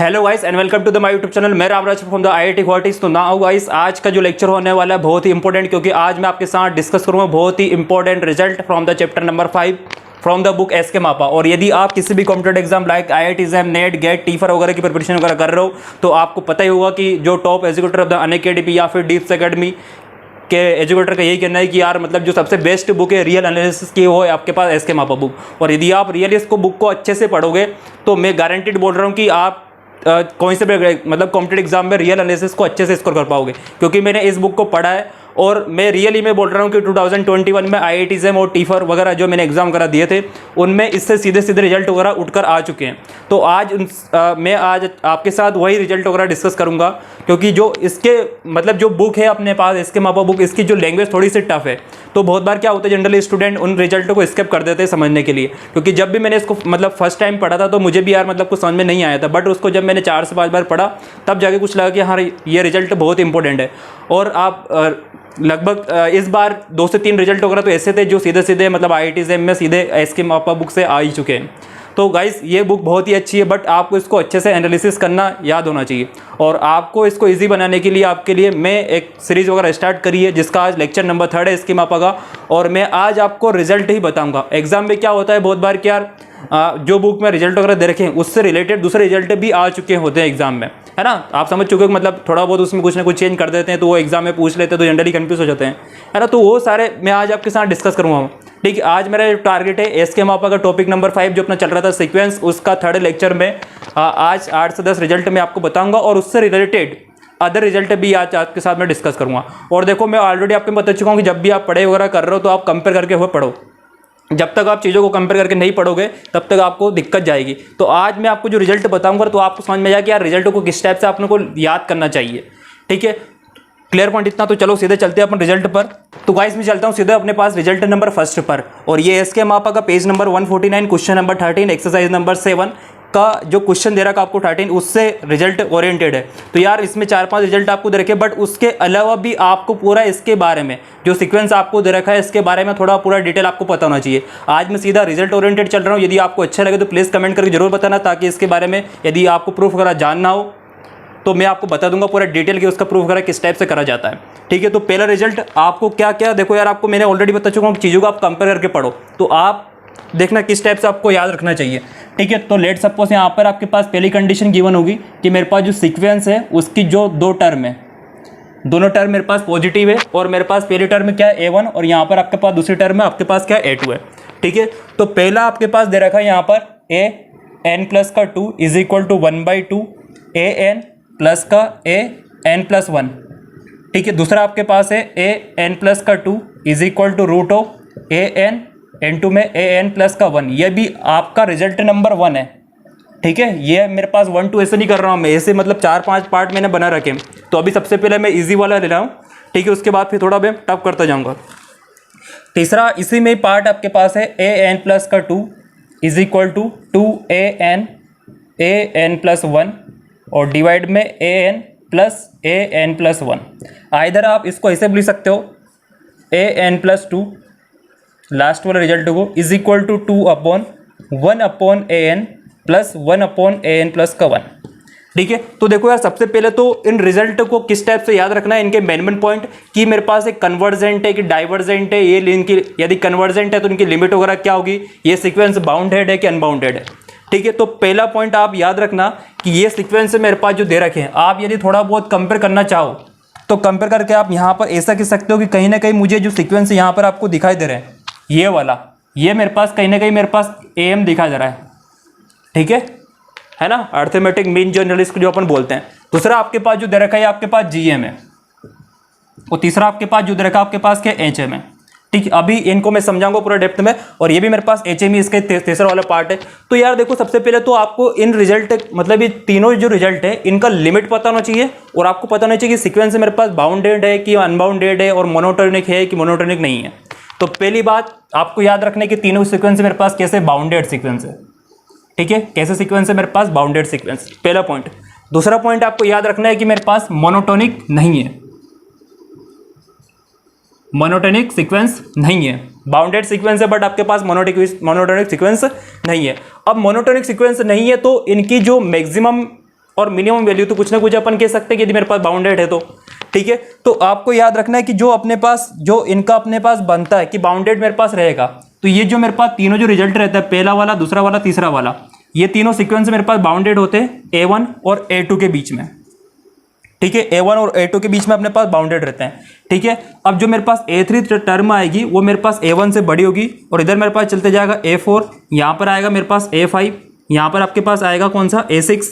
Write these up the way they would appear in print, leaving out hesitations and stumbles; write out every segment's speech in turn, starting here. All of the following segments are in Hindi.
Hello guys and welcome to the my YouTube channel. मैं Ramraj from the IIT Guwahati. तो नाउ गाइस आज का जो लेक्चर होने वाला है बहुत ही इंपॉर्टेंट, क्योंकि आज मैं आपके साथ डिस्कस करूंगा बहुत ही important result from the chapter number 5 from the book SK Mapa. और यदि आप किसी भी competitive exam like IIT exam, NET, GATE, TIFR वगैरह की प्रिपरेशन वगैरह कर रहे हो तो आपको पता ही होगा कि जो top educator of the Unacademy या फिर डीप्स अकेडमी के एजुकेटर का यही कहना है कि यार मतलब जो सबसे बेस्ट बुक है रियल एनालिसिस की वो है आपके पास एसके मापा बुक। और यदि आप रियली इसको बुक को अच्छे से पढ़ोगे तो मैं गारंटेड बोल रहा हूँ कि आप कौन से मतलब कॉम्पिटेटिव एग्जाम में रियल एनालिसिस को अच्छे से स्कोर कर पाओगे, क्योंकि मैंने इस बुक को पढ़ा है। और मैं रियली में बोल रहा हूँ कि 2021 में आईआईटी एग्जाम और टीफर वगैरह जो मैंने एग्जाम करा दिए थे उनमें इससे सीधे सीधे रिजल्ट वगैरह उठकर आ चुके हैं। तो आज मैं आज आपके साथ वही रिजल्ट वगैरह डिस्कस करूँगा, क्योंकि जो इसके मतलब जो बुक है अपने पास एसके मापा बुक, इसकी जो लैंग्वेज थोड़ी सी टफ है। तो बहुत बार क्या होता है, जनरली स्टूडेंट उन रिजल्टों को स्किप कर देते हैं समझने के लिए, क्योंकि जब भी मैंने इसको मतलब फर्स्ट टाइम पढ़ा था तो मुझे भी यार मतलब कुछ समझ में नहीं आया था, बट उसको जब मैंने 4 से 5 बार पढ़ा तब जाके कुछ लगा कि हाँ ये रिजल्ट बहुत इंपॉर्टेंट है। और आप लगभग इस बार 2 से 3 रिजल्ट वगैरह तो ऐसे थे जो सीधे सीधे मतलब आईआईटी एग्जाम में सीधे एसके मापा बुक से आ ही चुके हैं। तो गाइस ये बुक बहुत ही अच्छी है, बट आपको इसको अच्छे से एनालिसिस करना याद होना चाहिए। और आपको इसको इजी बनाने के लिए आपके लिए मैं एक सीरीज़ वगैरह स्टार्ट करी है जिसका आज लेक्चर नंबर 3 है एसके मापा का। और मैं आज आपको रिजल्ट ही बताऊंगा। एग्जाम में क्या होता है बहुत बार कि यार जो बुक में रिजल्ट वगैरह दे रखे हैं उससे रिलेटेड दूसरे रिजल्ट भी आ चुके होते हैं एग्जाम में, है ना। आप समझ चुके हो कि मतलब थोड़ा बहुत उसमें कुछ ना कुछ चेंज कर देते हैं तो वो एग्जाम में पूछ लेते हैं तो जनरली कंफ्यूज हो जाते हैं, है ना। तो वो सारे मैं आज आपके साथ डिस्कस करूँगा। ठीक है, आज मेरा टारगेट है एसके मापा का टॉपिक नंबर 5 जो अपना चल रहा था सीक्वेंस, उसका 3rd लेक्चर में आज 8 से 10 रिजल्ट मैं आपको बताऊंगा और उससे रिलेटेड अदर रिजल्ट भी आज आपके साथ मैं डिस्कस करूंगा। और देखो मैं ऑलरेडी आपको बता चुका हूँ कि जब भी आप पढ़ाई वगैरह कर रहे हो तो आप कंपेयर करके हुए पढ़ो। जब तक आप चीज़ों को कंपेयर करके नहीं पढ़ोगे तब तक आपको दिक्कत जाएगी। तो आज मैं आपको जो रिजल्ट बताऊंगा तो आपको समझ में जाएगा कि यार रिजल्ट को किस टाइप से आपने को याद करना चाहिए। ठीक है, क्लियर पॉइंट इतना। तो चलो सीधे चलते हैं अपन रिजल्ट पर। तो गाइस मैं चलता हूँ सीधे अपने पास रिजल्ट नंबर 1 पर, और ये एसके मापा का page number 149 question number 13 exercise number 7 का जो क्वेश्चन दे रखा आपको 13 उससे रिजल्ट ओरिएंटेड है। तो यार इसमें 4-5 रिजल्ट आपको दे रखे, बट उसके अलावा भी आपको पूरा इसके बारे में जो सीक्वेंस आपको दे रखा है इसके बारे में थोड़ा पूरा डिटेल आपको पता होना चाहिए। आज मैं सीधा रिजल्ट ओरिएंटेड चल रहा हूँ। यदि आपको अच्छा लगे तो प्लीज़ कमेंट करके जरूर बताना, ताकि इसके बारे में यदि आपको प्रूफ वगैरह जानना हो तो मैं आपको बता दूंगा पूरा डिटेल कि उसका प्रूफ वगैरह किस टाइप से करा जाता है। ठीक है, तो पहला रिजल्ट आपको क्या क्या देखो यार, आपको मैंने ऑलरेडी बता चुका हूँ चीज़ों को आप कंपेयर करके पढ़ो तो आप देखना किस टाइप से आपको याद रखना चाहिए। ठीक है, तो लेट सपोज यहाँ पर आपके पास पहली कंडीशन गिवन होगी कि मेरे पास जो सीक्वेंस है उसकी जो 2 टर्म है, दोनों टर्म मेरे पास पॉजिटिव है, और मेरे पास पहली टर्म में क्या है A1 और यहाँ पर आपके पास दूसरी टर्म में आपके पास क्या है A2 है। ठीक है, तो पहला आपके पास दे रखा है यहाँ पर an+2 is equal to 1/2 an+ का an+1। ठीक है, दूसरा आपके पास है an+2 is equal to root of an में an+1। ये भी आपका रिजल्ट नंबर 1 है। ठीक है, ये मेरे पास 1 2 ऐसे नहीं कर रहा हूँ मैं, ऐसे मतलब 4-5 पार्ट मैंने बना रखे। तो अभी सबसे पहले मैं इजी वाला ले रहा हूँ। ठीक है, उसके बाद फिर थोड़ा मैं टफ करता जाऊँगा। तीसरा इसी में ही पार्ट आपके पास है an+2 is equal to 2an+1 और डिवाइड में an+1। आइदर आप इसको ऐसे भी लिख सकते हो an+2 लास्ट वाले रिजल्ट को is equal to 2/1/an plus 1/an+1। ठीक है, तो देखो यार सबसे पहले तो इन रिजल्ट को किस टाइप से याद रखना है, इनके मेन पॉइंट कि मेरे पास एक कन्वर्जेंट है कि डाइवर्जेंट है, ये इनकी यदि कन्वर्जेंट है तो इनकी लिमिट वगैरह क्या होगी, ये सीक्वेंस बाउंडेड है कि अनबाउंडेड है। ठीक है, तो पहला पॉइंट आप याद रखना कि ये सीक्वेंस मेरे पास जो दे रखे हैं, आप यदि थोड़ा बहुत कंपेयर करना चाहो तो कंपेयर करके आप यहाँ पर ऐसा कह सकते हो कि कहीं ना कहीं मुझे जो सीक्वेंस यहाँ पर आपको दिखाई दे रहे हैं ये वाला, ये मेरे पास कहीं ना कहीं मेरे पास AM दिखाई दे रहा है। ठीक है ना, अर्थमेटिक मीन जर्नलिस्ट जो अपन बोलते हैं। दूसरा आपके पास जो दे रखा है आपके पास GM है, और तीसरा आपके पास जो दे रखा है आपके पास क्या HM है। ठीक है, अभी इनको मैं समझाऊंगा पूरा डेप्थ में, और ये भी मेरे पास HM इसके तीसरा वाला पार्ट है। तो यार देखो सबसे पहले तो आपको इन रिजल्ट मतलब ये तीनों जो रिजल्ट है इनका लिमिट पता होना चाहिए, और आपको पता होना चाहिए कि सीक्वेंस मेरे पास बाउंडेड है कि अनबाउंडेड है, और मोनोटोनिक है कि मोनोटोनिक नहीं है। तो पहली बात आपको याद रखने की तीनों सीक्वेंस मेरे पास कैसे बाउंडेड सीक्वेंस है। ठीक है, कैसे सीक्वेंस है मेरे पास बाउंडेड सीक्वेंस, पहला पॉइंट। दूसरा पॉइंट आपको याद रखना है कि मेरे पास मोनोटोनिक नहीं है, मोनोटोनिक सीक्वेंस नहीं है। बाउंडेड सीक्वेंस है बट आपके पास मोनोटोनिक सीक्वेंस नहीं है। अब मोनोटोनिक सीक्वेंस नहीं है तो इनकी जो मैक्सिमम और मिनिमम वैल्यू तो कुछ ना कुछ अपन कह सकते हैं कि यदि मेरे पास बाउंडेड है तो, ठीक है। तो आपको याद रखना है कि जो अपने पास जो इनका अपने पास बनता है कि बाउंडेड मेरे पास रहेगा, तो ये जो मेरे पास तीनों जो रिजल्ट रहता है, पहला वाला, दूसरा वाला, तीसरा वाला, ये तीनों सीक्वेंस मेरे पास बाउंडेड होते हैं A1 और A2 के बीच में, ठीक है। A1 और A2 के बीच में अपने पास बाउंडेड रहते हैं, ठीक है। अब जो मेरे पास A3 टर्म आएगी वो मेरे पास A1 से बड़ी होगी और इधर मेरे पास चलते जाएगा A4, यहाँ पर आएगा मेरे पास A5, यहाँ पर आपके पास आएगा कौन सा A6,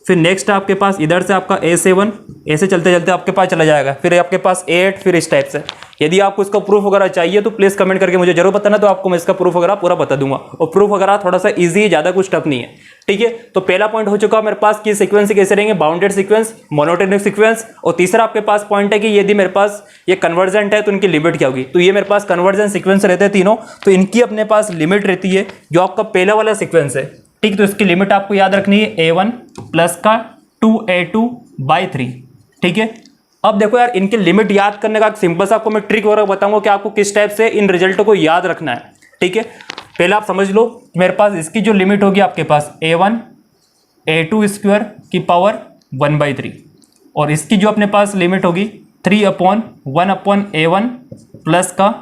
फिर नेक्स्ट आपके पास इधर से आपका A7, ऐसे चलते चलते आपके पास चला जाएगा, फिर आपके पास A8, फिर इस टाइप से। यदि आपको इसका प्रूफ वगैरह चाहिए तो प्लीज़ कमेंट करके मुझे जरूर बताना, तो आपको मैं इसका प्रूफ वगैरह पूरा बता दूंगा। और प्रूफ वगैरह थोड़ा सा इजी है, ज़्यादा कुछ टफ नहीं है, ठीक है। तो पहला पॉइंट हो चुका मेरे पास कि सीक्वेंस कैसे रहेंगे, बाउंडेड सीक्वेंस, मोनोटोनिक सीक्वेंस। और तीसरा आपके पास पॉइंट है कि यदि मेरे पास ये कन्वर्जेंट है तो इनकी लिमिट क्या होगी। तो ये मेरे पास कन्वर्जेंट सीक्वेंस रहते हैं तीनों, तो इनकी अपने पास लिमिट रहती है जो आपका पहला वाला सीक्वेंस है, ठीक। तो इसकी लिमिट आपको याद रखनी है A1 प्लस का 2A2/3, ठीक है। अब देखो यार, इनकी लिमिट याद करने का एक सिंपल सा आपको मैं ट्रिक वगैरह बताऊंगा कि आपको किस टाइप से इन रिजल्टों को याद रखना है, ठीक है। पहले आप समझ लो, मेरे पास इसकी जो लिमिट होगी आपके पास A1 A2 स्क्वायर की पावर 1/3, और इसकी जो अपने पास लिमिट होगी 3/1/A1 प्लस का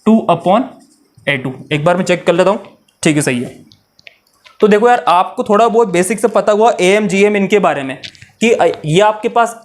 2/A2। एक बार मैं चेक कर लेता हूँ, ठीक है, सही है। तो देखो यार, आपको थोड़ा बहुत बेसिक से पता हुआ AM GM इनके बारे में कि ये आपके पास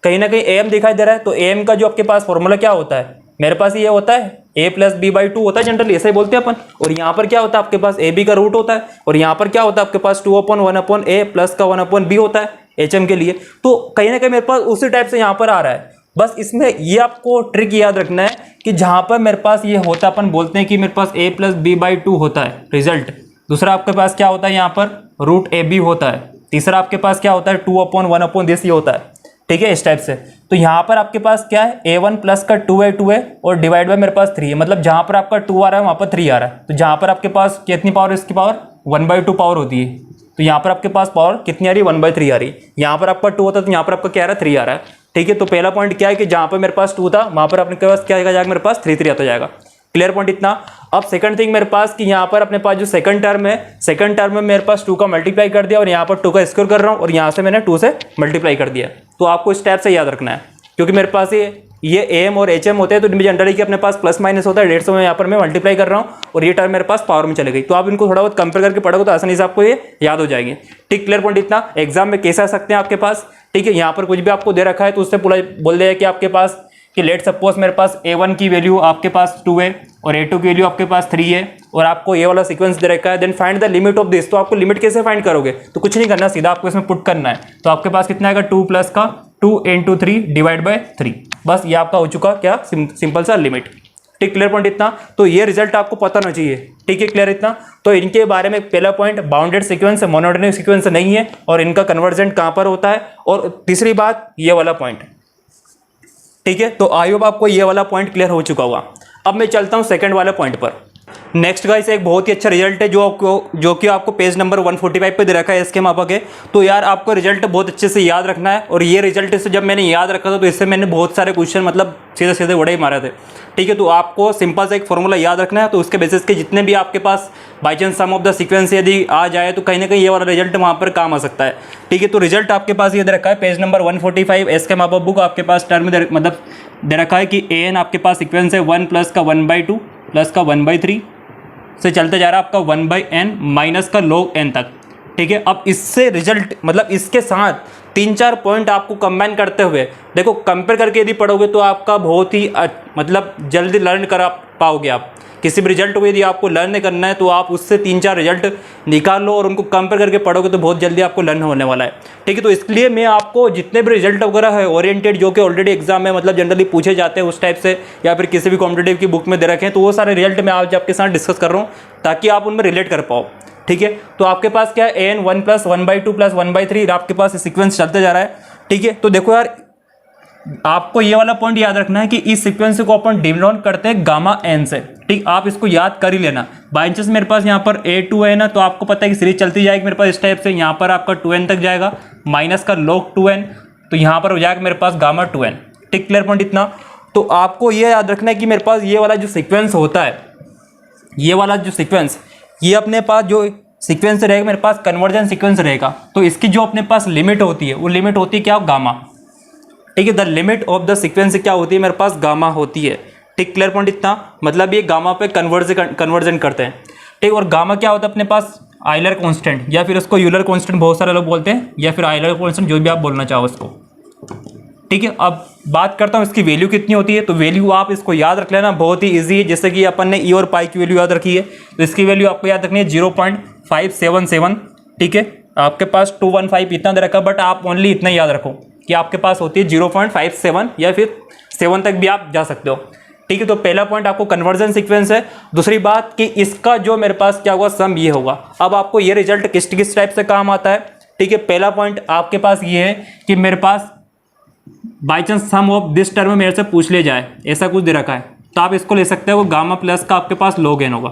कहीं ना कहीं AM दिखाई दे रहा है, तो AM का जो आपके पास फॉर्मूला क्या होता है, मेरे पास ये होता है A + B/2 होता है, जनरली ऐसे ही बोलते हैं अपन। और यहाँ पर क्या होता है आपके पास AB का रूट होता है, और यहाँ पर क्या होता है आपके पास 2/1/A प्लस का 1/B होता है HM के लिए। तो कहीं ना कहीं मेरे पास उसी टाइप से यहाँ पर आ रहा है। बस इसमें ये आपको ट्रिक याद रखना है कि जहाँ पर मेरे पास ये होता है, अपन बोलते हैं कि मेरे पास A + B/2 होता है रिजल्ट, दूसरा आपके पास क्या होता है यहाँ पर √AB होता है, तीसरा आपके पास क्या होता है 2/1/this ये होता है, ठीक है, इस टाइप से। तो यहाँ पर आपके पास क्या है A1 प्लस का 2A2 है और डिवाइड बाय मेरे पास 3 है, मतलब जहाँ पर आपका 2 आ रहा है वहाँ पर 3 आ रहा है। तो जहाँ पर आपके पास कितनी पावर, इसकी पावर 1/2 पावर होती है, तो यहाँ पर आपके पास पावर कितनी आ रही है 1/3 आ रही है। यहाँ पर आपका 2 होता है तो यहाँ पर आपका क्या आ रहा है 3 आ रहा है, ठीक है। तो पहला पॉइंट क्या है कि जहाँ पर मेरे पास 2 था वहाँ पर अपने पास क्या आएगा, मेरे पास 3 आता जाएगा। क्लियर पॉइंट इतना। अब सेकंड थिंग मेरे पास कि यहाँ पर अपने पास जो सेकंड टर्म है, सेकंड टर्म में मेरे पास 2 का मल्टीप्लाई कर दिया और यहाँ पर 2 का स्क्वायर कर रहा हूँ और यहाँ से मैंने 2 से मल्टीप्लाई कर दिया। तो आपको इस टाइप से याद रखना है, क्योंकि मेरे पास ये AM और HM होते हैं, तो इनमें जनरली कि अपने पास प्लस माइनस होता है, 150 में यहाँ पर मैं मल्टीप्लाई कर रहा हूँ और ये टर्म मेरे पास पावर में चले गई। तो आप इनको थोड़ा बहुत कंपेयर करके पढ़ोगे तो आसानी से आपको ये याद हो जाएंगे, ठीक। क्लियर पॉइंट इतना। एग्जाम में कैसे आ सकते हैं आपके पास, ठीक है। यहाँ पर कुछ भी आपको दे रखा है तो उससे पूरा बोल देगा कि आपके पास कि लेट सपोज मेरे पास A1 की वैल्यू आपके पास 2 है और A2 की वैल्यू आपके पास 3 है और आपको ये वाला सीक्वेंस दे रखा है, then find the limit of this. तो आपको लिमिट कैसे फाइंड करोगे, तो कुछ नहीं करना, सीधा आपको इसमें पुट करना है। तो आपके पास कितना आएगा 2 प्लस का 2 × 3 डिवाइड बाय 3, बस ये आपका हो चुका क्या सिंपल सा लिमिट, ठीक। क्लियर पॉइंट इतना। तो ये रिजल्ट आपको पता होना चाहिए, ठीक है, क्लियर इतना। तो इनके बारे में पहला पॉइंट बाउंडेड सीक्वेंस है, मोनोटोनिक सीक्वेंस नहीं है, और इनका कन्वर्जेंट कहाँ पर होता है। और तीसरी बात ये वाला पॉइंट, ठीक है। तो आई होप आपको ये वाला पॉइंट क्लियर हो चुका होगा। अब मैं चलता हूँ सेकंड वाले पॉइंट पर। नेक्स्ट गाइस एक बहुत ही अच्छा रिजल्ट है जो कि आपको पेज नंबर 145 पे दे रखा है इसके मापा के। तो यार आपको रिजल्ट बहुत अच्छे से याद रखना है, और ये रिजल्ट से जब मैंने याद रखा था तो इससे मैंने बहुत सारे क्वेश्चन मतलब सीधे सीधे बड़े ही मारे थे, ठीक है। तो आपको सिंपल से एक फॉर्मूला याद रखना है, तो उसके बेसिस के जितने भी आपके पास by chance some of the sequence यदि आ जाए तो कहीं ना कहीं ये वाला रिजल्ट वहाँ पर काम आ सकता है, ठीक है। तो रिजल्ट आपके पास ये दे रखा है पेज नंबर 145 एसके मापा बुक, आपके पास टर्म मतलब दे रखा है कि AN आपके पास सीक्वेंस है 1 प्लस का 1/2 प्लस का 1/3 से चलते जा रहा है आपका 1/n माइनस का log n तक, ठीक है। अब इससे रिजल्ट मतलब इसके साथ 3-4 पॉइंट आपको कंबाइन करते हुए देखो कंपेयर करके यदि पढ़ोगे तो आपका बहुत ही मतलब जल्दी लर्न कर पाओगे। आप किसी भी रिजल्ट को यदि आपको लर्न करना है तो आप उससे 3-4 रिजल्ट निकाल लो और उनको कंपेयर करके पढ़ोगे तो बहुत जल्दी आपको लर्न होने वाला है, ठीक है। तो इसलिए मैं आपको जितने भी रिजल्ट वगैरह है ओरिएंटेड जो कि ऑलरेडी एग्जाम में मतलब जनरली पूछे जाते हैं उस टाइप से, या फिर किसी भी कॉम्पिटेटिव की बुक में दे रखे हैं, तो वो सारे रिजल्ट मैं आज आपके साथ डिस्कस कर रहा हूँ ताकि आप उनमें रिलेट कर पाओ, ठीक है। तो आपके पास क्या है AN 1 प्लस 1/2 प्लस 1/3 आपके पास सीक्वेंस चलते जा रहा है, ठीक है। तो देखो यार आपको ये वाला पॉइंट याद रखना है कि इस सीक्वेंस को अपन डिनोट करते हैं गामा n से, ठीक। आप इसको याद कर ही लेना। बाई चांस मेरे पास यहाँ पर A2 है ना, तो आपको पता है कि सीरीज चलती जाएगी मेरे पास इस टाइप से, यहाँ पर आपका 2n तक जाएगा माइनस का log 2n, तो यहाँ पर हो जाएगा मेरे पास गामा 2n, ठीक। क्लियर पॉइंट इतना। तो आपको ये याद रखना है कि मेरे पास ये वाला जो सीक्वेंस होता है, ये वाला जो सीक्वेंस ये अपने पास जो सीक्वेंस रहेगा मेरे पास, कन्वर्जन सीक्वेंस रहेगा, तो इसकी जो अपने पास लिमिट होती है वो लिमिट होती है क्या, गामा। ठीक है, the limit of the sequence क्या होती है मेरे पास, गामा होती है। ठीक, क्लियर पॉइंट इतना, मतलब ये गामा पे कन्वर्जन करते हैं। ठीक, और गामा क्या होता है अपने पास, आइलर कांस्टेंट, या फिर उसको यूलर कांस्टेंट बहुत सारे लोग बोलते हैं, या फिर आइलर कांस्टेंट, जो भी आप बोलना चाहो उसको। ठीक है, अब बात करता हूँ इसकी वैल्यू कितनी होती है। तो वैल्यू आप इसको याद रख लेना, बहुत ही इजी है। जैसे कि अपन ने ई और पाई की वैल्यू याद रखी है, तो इसकी वैल्यू आपको याद रखनी है 0.577। ठीक है, आपके पास 215 इतना दे रखा, बट आप ओनली इतना याद रखो कि आपके पास होती है 0.57, या फिर 7 तक भी आप जा सकते हो। ठीक है, तो पहला पॉइंट आपको कन्वर्जन सीक्वेंस है। दूसरी बात कि इसका जो मेरे पास क्या होगा, सम ये होगा। अब आपको ये रिजल्ट किस टाइप से काम आता है। ठीक है, पहला पॉइंट आपके पास ये है कि मेरे पास by chance some of this term मेरे से पूछ ले जाए, ऐसा कुछ दे रखा है, तो आप इसको ले सकते हो, वो गामा प्लस का आपके पास log n होगा।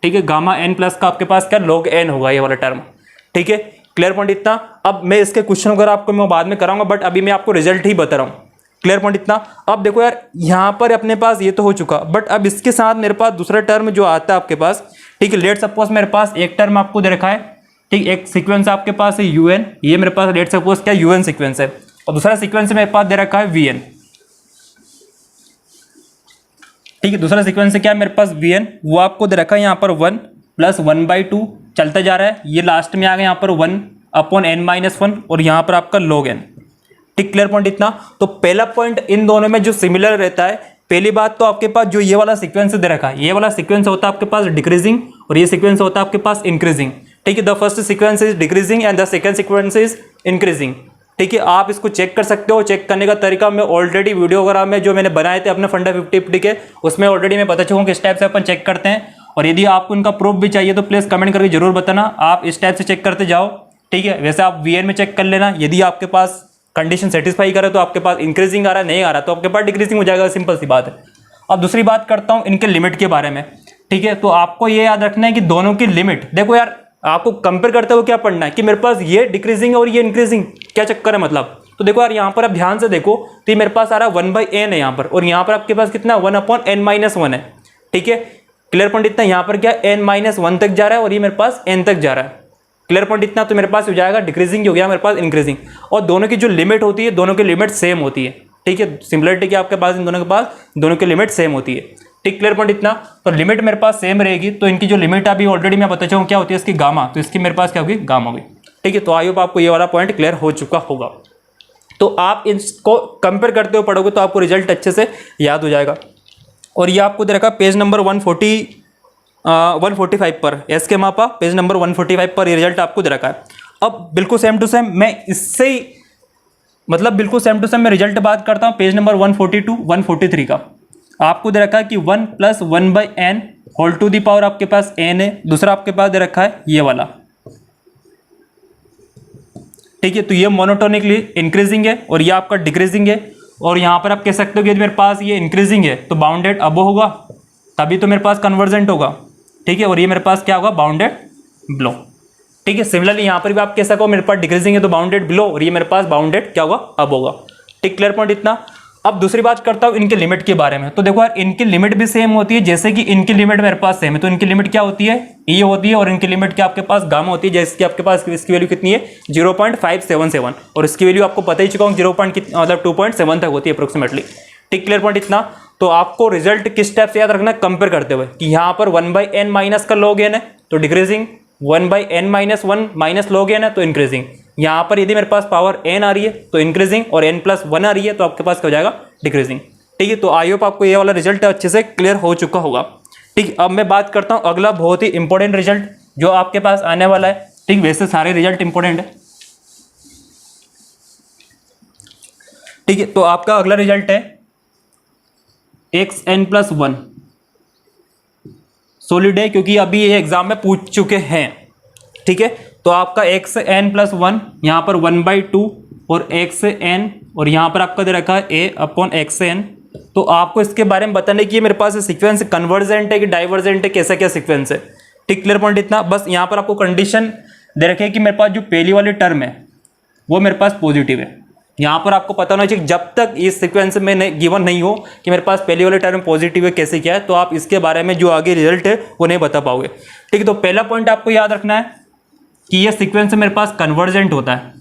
ठीक है, गामा n प्लस का आपके पास क्या log n होगा, ये वाला टर्म। ठीक है, क्लियर पॉइंट इतना। अब मैं इसके क्वेश्चन वगैरह आपको मैं बाद में कराऊंगा, बट अभी मैं आपको रिजल्ट ही बता रहा हूँ। क्लियर पॉइंट इतना। अब देखो यार, यहाँ पर अपने पास ये तो हो चुका, बट अब इसके साथ मेरे पास दूसरा टर्म जो आता है आपके पास। ठीक है, लेट सपोज मेरे पास एक टर्म आपको दे रखा है। ठीक, एक सीक्वेंस आपके पास है un, ये मेरे पास लेट सपोज क्या un सीक्वेंस है, और दूसरा सीक्वेंस मेरे पास दे रखा है vn। ठीक है, दूसरा सीक्वेंस है क्या मेरे पास vn, वो आपको दे रखा है यहाँ पर 1 + 1/2 चलता जा रहा है, ये लास्ट में आ गया यहाँ पर 1/n-1, और यहाँ पर आपका log n। ठीक, क्लियर पॉइंट इतना। तो पहला पॉइंट इन दोनों में जो सिमिलर रहता है, पहली बात तो आपके पास जो ये वाला सीक्वेंस दे रखा है, ये वाला सीक्वेंस होता है आपके पास डिक्रीजिंग, और ये सीक्वेंस होता है आपके पास इंक्रीजिंग। ठीक है, the first sequence is decreasing and the second sequence is increasing. ठीक है, आप इसको चेक कर सकते हो। चेक करने का तरीका मैं ऑलरेडी वीडियो वगैरह में जो मैंने बनाए थे अपने फंडा 50 के, उसमें ऑलरेडी मैं बता चुका हूँ किस टाइप से अपन चेक करते हैं। और यदि आपको इनका प्रूफ भी चाहिए तो प्लीज़ कमेंट करके जरूर बताना, आप इस टाइप से चेक करते जाओ। ठीक है, वैसे आप वीएन में चेक कर लेना, यदि आपके पास कंडीशन सेटिस्फाई करे तो आपके पास इंक्रीजिंग आ रहा है, नहीं आ रहा तो आपके पास डिक्रीजिंग हो जाएगा, सिंपल सी बात है। अब दूसरी बात करता हूँ इनके लिमिट के बारे में। ठीक है, तो आपको ये याद रखना है कि दोनों की लिमिट, देखो यार आपको कंपेयर करते हुए क्या पढ़ना है कि मेरे पास ये डिक्रीजिंग और ये इंक्रीजिंग, क्या चक्कर है मतलब। तो देखो यार, यहाँ पर आप ध्यान से देखो तो मेरे पास आ रहा है 1/n है यहाँ पर, और यहाँ पर आपके पास कितना 1/n-1 है। ठीक है, क्लियर पॉइंट इतना। यहाँ पर क्या n-1 तक जा रहा है, और ये मेरे पास n तक जा रहा है। क्लियर पॉइंट इतना। तो मेरे पास हो जाएगा डिक्रीजिंग, हो गया मेरे पास इंक्रीजिंग, और दोनों की जो लिमिट होती है, दोनों की लिमिट सेम होती है। ठीक है, सिमिलरिटी क्या आपके पास इन दोनों के पास, दोनों की लिमिट सेम होती है। ठीक, क्लियर पॉइंट इतना। तो लिमिट मेरे पास सेम रहेगी, तो इनकी जो लिमिट अभी ऑलरेडी मैं बता चाहूँ क्या होती है इसकी, गामा, तो इसकी मेरे पास क्या होगी, गामा होगी। ठीक है, तो आई होप आपको ये वाला पॉइंट क्लियर हो चुका होगा। तो आप इसको कंपेयर करते हुए पढ़ोगे तो आपको रिजल्ट अच्छे से याद हो जाएगा। और ये आपको दे रखा पेज नंबर 145 पर, एस के मापा पेज नंबर 145 पर ये रिजल्ट आपको दे रखा है। अब बिल्कुल सेम टू सेम मैं इससे ही मतलब बिल्कुल सेम टू सेम मैं रिजल्ट बात करता हूँ पेज नंबर 142 143 का। आपको दे रखा है कि 1 + 1/n whole to the power आपके पास n है, दूसरा आपके पास दे रखा है ये वाला। ठीक है, तो ये मोनोटोनिकली इंक्रीजिंग है और ये आपका डिक्रीजिंग है, और यहाँ पर आप कह सकते हो कि यदि मेरे पास ये इंक्रीजिंग है तो बाउंडेड अबो होगा, तभी तो मेरे पास कन्वर्जेंट होगा। ठीक है, और ये मेरे पास क्या होगा, बाउंडेड बिलो। ठीक है, सिमिलरली यहाँ पर भी आप कह सको मेरे पास डिक्रीजिंग है तो बाउंडेड बिलो, और ये मेरे पास बाउंडेड क्या होगा, अब होगा। ठीक, क्लियर पॉइंट इतना। अब दूसरी बात करता हूँ इनके लिमिट के बारे में। तो देखो यार, इनकी लिमिट भी सेम होती है, जैसे कि इनकी लिमिट मेरे पास सेम है, तो इनकी लिमिट क्या होती है, ये होती है, और इनकी लिमिट क्या आपके पास गामा होती है, जैसे कि आपके पास इसकी वैल्यू कितनी है 0.577, और इसकी वैल्यू आपको पता ही चुका हूँ 2.7 तक होती है अप्रोक्सीमेटली। ठीक, क्लियर पॉइंट इतना। तो आपको रिजल्ट किस टाइप से याद रखना है, कंपेयर करते हुए कि यहाँ पर 1/n- का log n है तो डिक्रीजिंग, 1/n-1 log n है तो इंक्रीजिंग। यहाँ पर यदि मेरे पास पावर n आ रही है तो इंक्रीजिंग, और n+1 आ रही है तो आपके पास क्या हो जाएगा, डिक्रीजिंग। ठीक है, तो आई होप आपको ये वाला रिजल्ट अच्छे से क्लियर हो चुका होगा। ठीक, अब मैं बात करता हूँ अगला बहुत ही इंपॉर्टेंट रिजल्ट जो आपके पास आने वाला है। ठीक, वैसे सारे रिजल्ट इंपॉर्टेंट है। ठीक है, तो आपका अगला रिजल्ट है xn+1। सॉलिड है क्योंकि अभी ये एग्जाम में पूछ चुके हैं। ठीक है, तो आपका xn+1 यहाँ पर 1/2 और xn, और यहाँ पर आपका दे रखा है a/xn। तो आपको इसके बारे में बताने की मेरे पास सीक्वेंस कन्वर्जेंट है कि डाइवर्जेंट है, कैसा क्या सीक्वेंस है। ठीक, क्लियर पॉइंट इतना। बस यहाँ पर आपको कंडीशन दे रखे है कि मेरे पास जो पहली वाली टर्म है वो मेरे पास पॉजिटिव है। यहाँ पर आपको पता होना चाहिए जब तक इस सीक्वेंस में गिवन नहीं हो कि मेरे पास पहले वाले टर्म पॉजिटिव है कैसे क्या है, तो आप इसके बारे में जो आगे रिजल्ट है वो नहीं बता पाओगे। ठीक है, तो पहला पॉइंट आपको याद रखना है कि ये सीक्वेंस मेरे पास कन्वर्जेंट होता है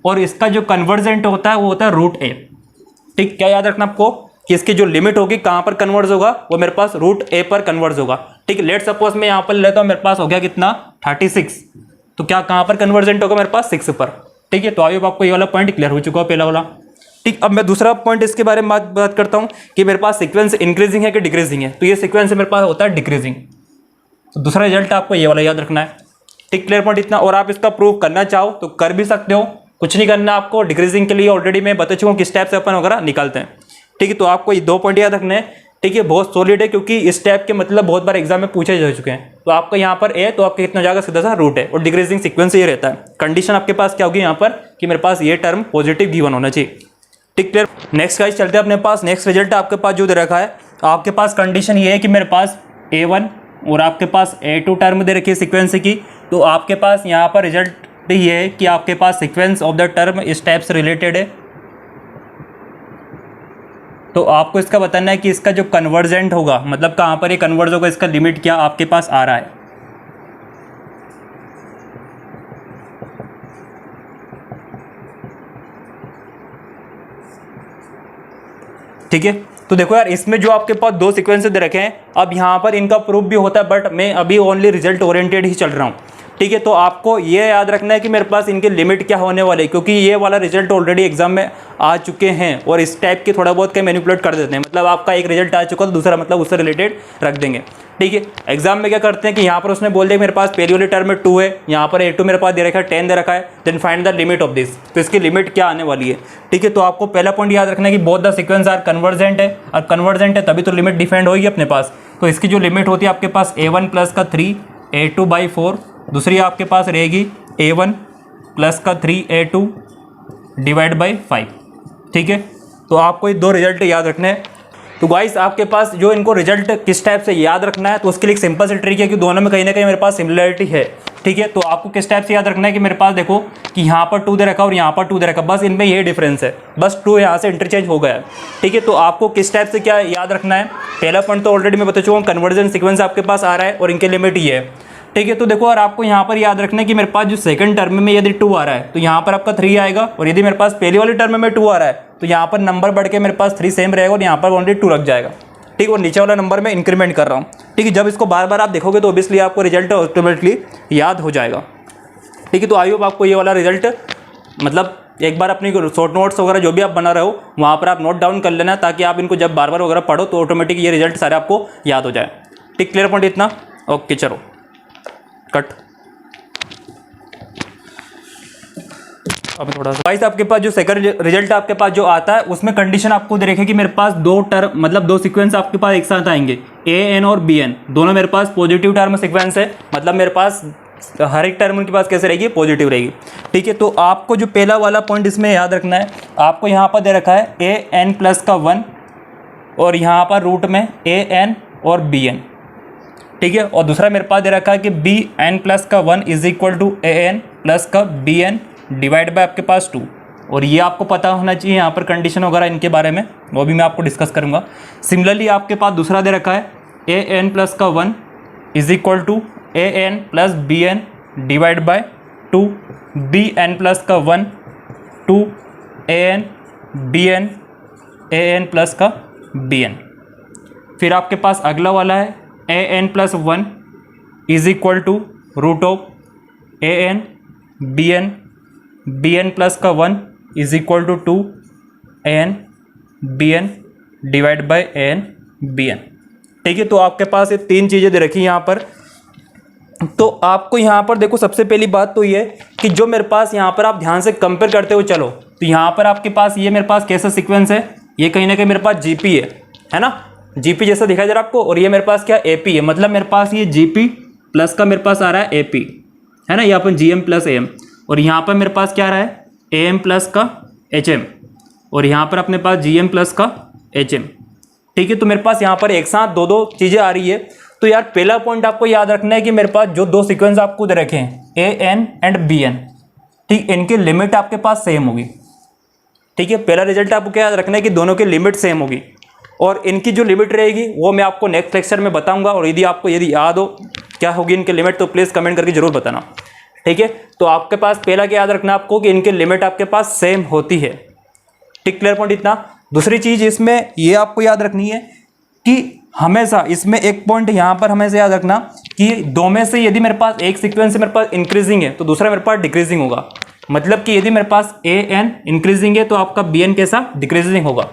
और इसका जो कन्वर्जेंट होता है वो होता है रूट ए। ठीक, क्या याद रखना आपको कि इसकी जो लिमिट होगी कहाँ पर कन्वर्ज होगा, वो मेरे पास रूट ए पर कन्वर्ज होगा। ठीक, लेट सपोज मैं यहाँ पर लेता हूँ, मेरे पास हो गया कितना 36, तो क्या कहाँ पर कन्वर्जेंट होगा मेरे पास 6 पर। ठीक है, तो आई होप आपको ये वाला पॉइंट क्लियर हो चुका है पहला वाला। ठीक, अब मैं दूसरा पॉइंट इसके बारे में बात करता हूँ कि मेरे पास सीक्वेंस इंक्रीजिंग है कि डिक्रीजिंग है। तो ये सीक्वेंस मेरे पास होता है डिक्रीजिंग, तो दूसरा रिजल्ट आपको ये वाला याद रखना है। ठीक, क्लियर पॉइंट इतना। और आप इसका प्रूव करना चाहो तो कर भी सकते हो, कुछ नहीं करना आपको। डिक्रीजिंग के लिए ऑलरेडी मैं बता चुका हूँ किस टाइप से अपन वगैरह निकालते हैं। ठीक है, तो आपको ये 2 पॉइंट याद रखने हैं। ठीक है, बहुत सॉलिड है क्योंकि इस टाइप के मतलब बहुत बार एग्जाम में पूछे जा चुके हैं। तो आपका यहाँ पर ए, तो आपका कितना जाएगा सीधा सा रूट है, और डिक्रीजिंग सीक्वेंस ये रहता है। कंडीशन आपके पास क्या होगी यहाँ पर कि मेरे पास ये टर्म पॉजिटिव गिवन होना चाहिए। ठीक, क्लियर। नेक्स्ट गाइस चलते हैं अपने पास। नेक्स्ट रिजल्ट आपके पास जो दे रखा है, आपके पास कंडीशन ये है कि मेरे पास A1 और आपके पास A2 टर्म दे रखी है सीक्वेंस की। तो आपके पास यहाँ पर रिजल्ट ये है कि आपके पास सीक्वेंस ऑफ द टर्म इस टाइप से रिलेटेड है। तो आपको इसका बताना है कि इसका जो कन्वर्जेंट होगा, मतलब कहाँ पर ये कन्वर्ज होगा, इसका लिमिट क्या आपके पास आ रहा है। ठीक है, तो देखो यार, इसमें जो आपके पास 2 सीक्वेंस दे रखे हैं, अब यहाँ पर इनका प्रूफ भी होता है, बट मैं अभी ओनली रिजल्ट ओरिएंटेड ही चल रहा हूँ। ठीक है, तो आपको ये याद रखना है कि मेरे पास इनके लिमिट क्या होने वाले, क्योंकि ये वाला रिजल्ट ऑलरेडी एग्जाम में आ चुके हैं और इस टाइप के थोड़ा बहुत कहीं मैनिपुलेट कर देते हैं। मतलब आपका एक रिजल्ट आ चुका तो दूसरा मतलब उससे रिलेटेड रख देंगे। ठीक है, एग्जाम में क्या करते हैं कि यहाँ पर उसने बोल दिया मेरे पास पहली वाले टर्म में 2 है, यहाँ पर A2 मेरे पास दे रखा है 10 दे रखा है, then find the limit of this. तो इसकी लिमिट क्या आने वाली है। ठीक है, तो आपको पहला पॉइंट याद रखना है कि both the sequence are convergent है, और कन्वर्जेंट है तभी तो लिमिट डिफाइंड होगी अपने पास। तो इसकी जो लिमिट होती है आपके पास A1 प्लस का 3 A2/4, दूसरी आपके पास रहेगी A1 प्लस का 3 A2 डिवाइड बाई 5। ठीक है, तो आपको ये 2 रिजल्ट याद रखने हैं। तो गाइस आपके पास जो इनको रिजल्ट किस टाइप से याद रखना है, तो उसके लिए एक सिंपल सी ट्रिक है कि दोनों में कहीं ना कहीं मेरे पास सिमिलरिटी है। ठीक है, तो आपको किस टाइप से याद रखना है कि मेरे पास देखो कि यहाँ पर 2 दे रखा और यहाँ पर 2 दे रखा, बस इनमें ये डिफरेंस है, बस 2 यहाँ से इंटरचेंज हो गया है। ठीक है, तो आपको किस टाइप से क्या याद रखना है। पहला पॉइंट तो ऑलरेडी मैं बता चुका हूँ, कन्वर्जन सीक्वेंस आपके पास आ रहा है और इनके लिमिट ये है। ठीक है, तो देखो और आपको यहाँ पर याद रखना है कि मेरे पास जो सेकंड टर्म में यदि 2 आ रहा है तो यहाँ पर आपका 3 आएगा, और यदि मेरे पास पहले वाले टर्म में 2 आ रहा है तो यहाँ पर नंबर बढ़ के मेरे पास 3 सेम रहेगा और यहाँ पर ओनली 2 रख जाएगा। ठीक है, और नीचे वाला नंबर में इंक्रीमेंट कर रहा हूँ। ठीक है, जब इसको बार बार आप देखोगे तो ऑब्वियसली आपको रिजल्ट ऑटोमेटिकली याद हो जाएगा। ठीक है, तो आई होप आपको ये वाला रिजल्ट मतलब एक बार अपनी शॉर्ट नोट्स वगैरह जो भी आप बना रहे हो वहाँ पर आप नोट डाउन कर लेना, ताकि आप इनको जब बार बार वगैरह पढ़ो तो ऑटोमेटिक ये रिजल्ट सारे आपको याद हो जाए। ठीक, क्लियर पॉइंट इतना। ओके, चलो कट। अब थोड़ा सा गाइस आपके पास जो सेकंड रिजल्ट आपके पास जो आता है उसमें कंडीशन आपको दे रखी है कि मेरे पास 2 टर्म मतलब 2 सीक्वेंस आपके पास एक साथ आएंगे, AN और BN दोनों मेरे पास पॉजिटिव टर्म सीक्वेंस है। मतलब मेरे पास हर एक टर्म उनके पास कैसे रहेगी, पॉजिटिव रहेगी। ठीक है, तो आपको जो पहला वाला पॉइंट इसमें याद रखना है, आपको यहाँ पर दे रखा है AN प्लस का 1 और यहाँ पर रूट में AN और BN। ठीक है, और दूसरा मेरे पास दे रखा है कि BN प्लस का 1 is equal to AN plus का BN डिवाइड बाय आपके पास 2। और ये आपको पता होना चाहिए यहाँ पर कंडीशन वगैरह इनके बारे में, वो भी मैं आपको डिस्कस करूँगा। सिमिलरली आपके पास दूसरा दे रखा है AN प्लस का 1 is equal to AN plus BN divide by 2, BN plus का 1 2 AN BN AN प्लस का BN। फिर आपके पास अगला वाला है AN plus 1 is equal to root of AN BN BN plus का 1 is equal to 2 AN BN divide by AN BN। ठीक है, तो आपके पास ये 3 चीज़ें दे रखी यहाँ पर। तो आपको यहाँ पर देखो सबसे पहली बात तो ये कि जो मेरे पास यहाँ पर आप ध्यान से कंपेयर करते हो चलो, तो यहाँ पर आपके पास ये मेरे पास कैसा सीक्वेंस है, ये कहीं ना कहीं मेरे पास GP है ना, GP जैसा दिखाई दे रहा है आपको, और ये मेरे पास क्या AP है। मतलब मेरे पास ये GP प्लस का मेरे पास आ रहा है AP है ना, यहाँ पर GM प्लस AM, और यहाँ पर मेरे पास क्या आ रहा है AM प्लस का HM, और यहाँ पर अपने पास GM प्लस का HM। ठीक है, तो मेरे पास यहाँ पर एक साथ दो चीज़ें आ रही है। तो यार पहला पॉइंट आपको याद रखना है कि मेरे पास जो 2 सीक्वेंस आपको दे रखे हैं AN एंड BN, ठीक, इनकी लिमिट आपके पास सेम होगी। ठीक है, पहला रिजल्ट आपको क्या याद रखना है कि दोनों की लिमिट सेम होगी, और इनकी जो लिमिट रहेगी वो मैं आपको नेक्स्ट लेक्चर में बताऊंगा। और यदि याद हो क्या होगी इनकी लिमिट तो प्लीज़ कमेंट करके जरूर बताना, ठीक है। तो आपके पास पहला क्या याद रखना आपको कि इनकी लिमिट आपके पास सेम होती है, ठीक, क्लियर पॉइंट इतना। दूसरी चीज़ इसमें ये आपको याद रखनी है कि हमेशा इसमें एक पॉइंट यहाँ पर हमेशा याद रखना कि दो में से यदि मेरे पास एक सीक्वेंस से मेरे पास इंक्रीजिंग है तो दूसरा मेरे पास डिक्रीजिंग होगा। मतलब कि यदि मेरे पास AN इंक्रीजिंग है तो आपका BN कैसा डिक्रीजिंग होगा,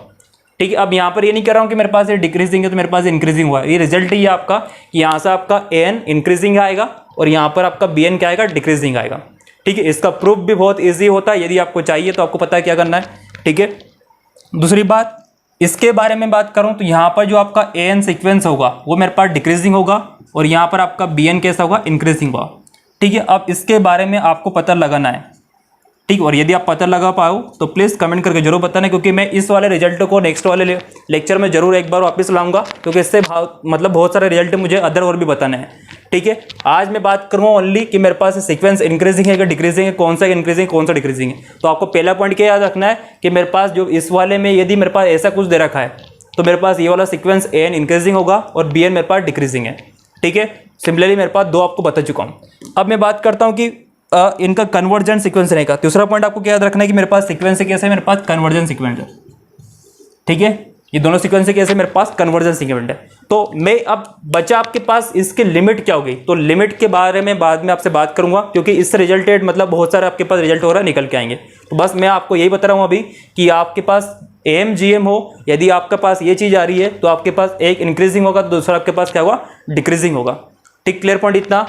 ठीक है। अब यहाँ पर ये नहीं कह रहा हूँ कि मेरे पास ये डिक्रीजिंग है तो मेरे पास इंक्रीजिंग हुआ, ये रिजल्ट ही है आपका कि यहाँ से आपका AN इंक्रीजिंग आएगा और यहाँ पर आपका BN क्या आएगा, डिक्रीजिंग आएगा, ठीक है। इसका प्रूफ भी बहुत ईजी होता है, यदि आपको चाहिए तो आपको पता है क्या करना है, ठीक है। दूसरी बात इसके बारे में बात करूं तो यहाँ पर जो आपका AN सीक्वेंस होगा वो मेरे पास डिक्रीजिंग होगा और यहाँ पर आपका BN कैसा होगा, इंक्रीजिंग होगा, ठीक है। अब इसके बारे में आपको पता लगाना है, ठीक। और यदि आप पता लगा पाओ तो प्लीज़ कमेंट करके जरूर बताना, क्योंकि मैं इस वाले रिजल्ट को नेक्स्ट वाले लेक्चर में जरूर एक बार वापस लाऊंगा, क्योंकि इससे बहुत सारे रिजल्ट मुझे अदर और भी बताने हैं, ठीक है। आज मैं बात करूँगा ओनली कि मेरे पास सीक्वेंस इंक्रीजिंग है कि डिक्रीजिंग है, कौन सा इंक्रीजिंग कौन सा डिक्रीजिंग है। तो आपको पहला पॉइंट क्या याद रखना है कि मेरे पास जो इस वाले में यदि मेरे पास ऐसा कुछ दे रखा है तो मेरे पास ये वाला सीक्वेंस AN इंक्रीजिंग होगा और BN मेरे पास डिक्रीजिंग है, ठीक है। सिमिलरली मेरे पास दो आपको बता चुका हूँ। अब मैं बात करता हूँ कि इनका कन्वर्जेंट सीक्वेंस रहेगा। दूसरा पॉइंट आपको क्या याद रखना है कि मेरे पास सीक्वेंस कैसे है, मेरे पास कन्वर्जेंट सीक्वेंस है, ठीक है। ये दोनों सीक्वेंस कैसे मेरे पास कन्वर्जेंट सीक्वेंस है। तो मैं अब बचा आपके पास इसकी लिमिट क्या होगी, तो लिमिट के बारे में बाद में आपसे बात करूंगा, क्योंकि इससे रिजल्टेड मतलब बहुत सारे आपके पास रिजल्ट वगैरह निकल के आएंगे। तो बस मैं आपको यही बता रहा हूँ अभी कि आपके पास AMGM हो, यदि आपके पास ये चीज़ आ रही है तो आपके पास एक इंक्रीजिंग होगा तो दूसरा आपके पास क्या होगा, डिक्रीजिंग होगा, ठीक, क्लियर पॉइंट इतना।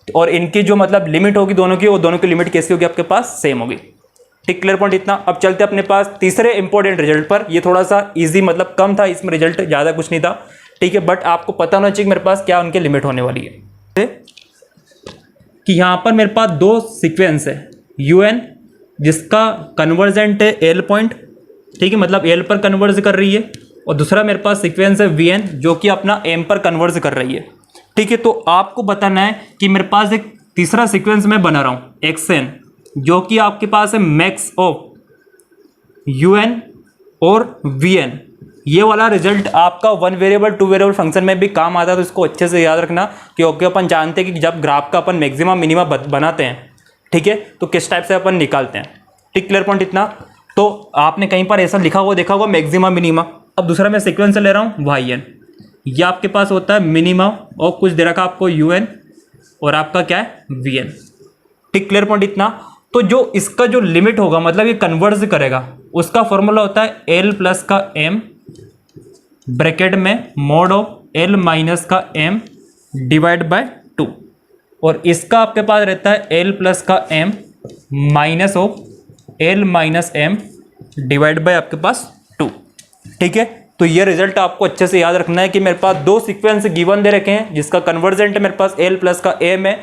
और इनकी जो मतलब लिमिट होगी दोनों की, वो दोनों की लिमिट कैसी होगी, आपके पास सेम होगी, ठीक, क्लियर पॉइंट इतना। अब चलते अपने पास तीसरे इंपॉर्टेंट रिजल्ट पर। ये थोड़ा सा इजी मतलब कम था, इसमें रिजल्ट ज़्यादा कुछ नहीं था, ठीक है, बट आपको पता होना चाहिए मेरे पास क्या उनकी लिमिट होने वाली है। कि यहाँ पर मेरे पास दो सीक्वेंस है, UN जिसका कन्वर्जेंट है L पॉइंट, ठीक है, मतलब L पर कन्वर्ज कर रही है, और दूसरा मेरे पास सीक्वेंस है VN जो कि अपना M पर कन्वर्ज कर रही है, ठीक है। तो आपको बताना है कि मेरे पास एक तीसरा सीक्वेंस मैं बना रहा हूँ XN, जो कि आपके पास है मैक्स ऑफ UN और VN। ये वाला रिजल्ट आपका 1 वेरिएबल 2 वेरिएबल फंक्शन में भी काम आता है, तो इसको अच्छे से याद रखना, क्योंकि अपन जानते हैं कि जब ग्राफ का अपन मैक्सिमम मिनिमा बनाते हैं, ठीक है, तो किस टाइप से अपन निकालते हैं, ठीक, क्लियर पॉइंट इतना। तो आपने कहीं पर ऐसा लिखा हुआ देखा होगा मैक्सिमम मिनिमा। अब दूसरा मैं सीक्वेंस ले रहा हूँ YN, ये आपके पास होता है मिनिमम और कुछ दे रखा आपको UN और आपका क्या है VN, ठीक, क्लियर पॉइंट इतना। तो जो इसका जो लिमिट होगा मतलब ये कन्वर्ज करेगा, उसका फॉर्मूला होता है L प्लस का M ब्रैकेट में मोड ऑफ L माइनस का M डिवाइड बाय 2, और इसका आपके पास रहता है L प्लस का M minus of L minus M divide by आपके पास 2, ठीक है। तो ये रिजल्ट आपको अच्छे से याद रखना है कि मेरे पास दो सीक्वेंस गिवन दे रखे हैं जिसका कन्वर्जेंट मेरे पास L प्लस का M है।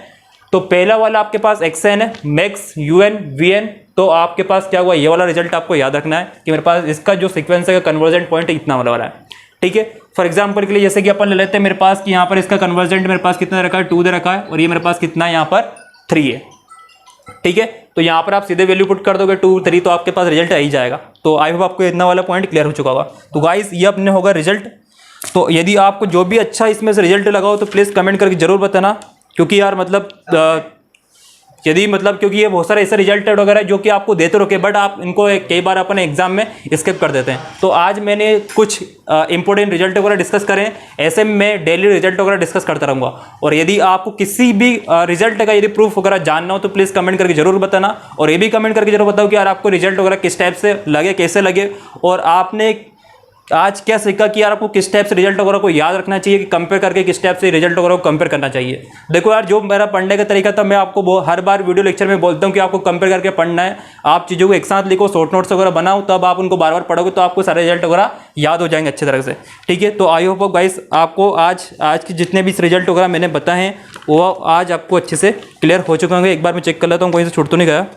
तो पहला वाला आपके पास XN है, मैक्स UN VN, तो आपके पास क्या हुआ, ये वाला रिजल्ट आपको याद रखना है कि मेरे पास इसका जो सीक्वेंस है कन्वर्जेंट पॉइंट इतना वाला है, ठीक है। फॉर एग्जांपल के लिए जैसे कि अपन ले लेते हैं मेरे पास कि यहाँ पर इसका कन्वर्जेंट मेरे पास कितना रखा है, 2 दे रखा है, और ये मेरे पास कितना है यहाँ पर 3 है, ठीक है। तो यहाँ पर आप सीधे वैल्यू पुट कर दोगे 2 3, तो आपके पास रिजल्ट आ ही जाएगा। तो आई होप आपको इतना वाला पॉइंट क्लियर हो चुका होगा। तो गाइस ये अपने होगा रिजल्ट। तो यदि आपको जो भी अच्छा इसमें से रिजल्ट लगा हो तो प्लीज़ कमेंट करके जरूर बताना, क्योंकि यार मतलब यदि मतलब क्योंकि ये बहुत सारे ऐसे रिजल्ट वगैरह जो कि आपको देते रुके, बट आप इनको कई बार अपने एग्जाम में स्किप कर देते हैं। तो आज मैंने कुछ इंपॉर्टेंट रिजल्ट वगैरह डिस्कस करें, ऐसे मैं डेली रिजल्ट वगैरह डिस्कस करता रहूँगा। और यदि आपको किसी भी रिजल्ट का यदि प्रूफ वगैरह जानना हो तो प्लीज़ कमेंट करके जरूर बताना, और ये भी कमेंट करके जरूर बताओ कि यार आपको रिजल्ट वगैरह किस टाइप से लगे, कैसे लगे, और आपने आज क्या सीखा कि यार आपको किस टाइप से रिजल्ट वगैरह को याद रखना चाहिए, कि कंपेयर करके किस टाइप से रिजल्ट वगैरह को कंपेयर करना चाहिए। देखो यार जो मेरा पढ़ने का तरीका था, मैं आपको हर बार वीडियो लेक्चर में बोलता हूँ कि आपको कंपेयर करके पढ़ना है। आप चीज़ों को एक साथ लिखो, शॉर्ट नोट्स वगैरह बनाओ, तब आप उनको बार बार पढ़ोगे तो आपको सारे रिजल्ट वगैरह याद हो जाएंगे अच्छे तरह से, ठीक है। तो आई होप गाइस आपको आज के जितने भी रिजल्ट वगैरह मैंने बताए हैं वो आज आपको अच्छे से क्लियर हो चुके होंगे। एक बार मैं चेक कर लेता हूँ कहीं से छूट तो नहीं गया।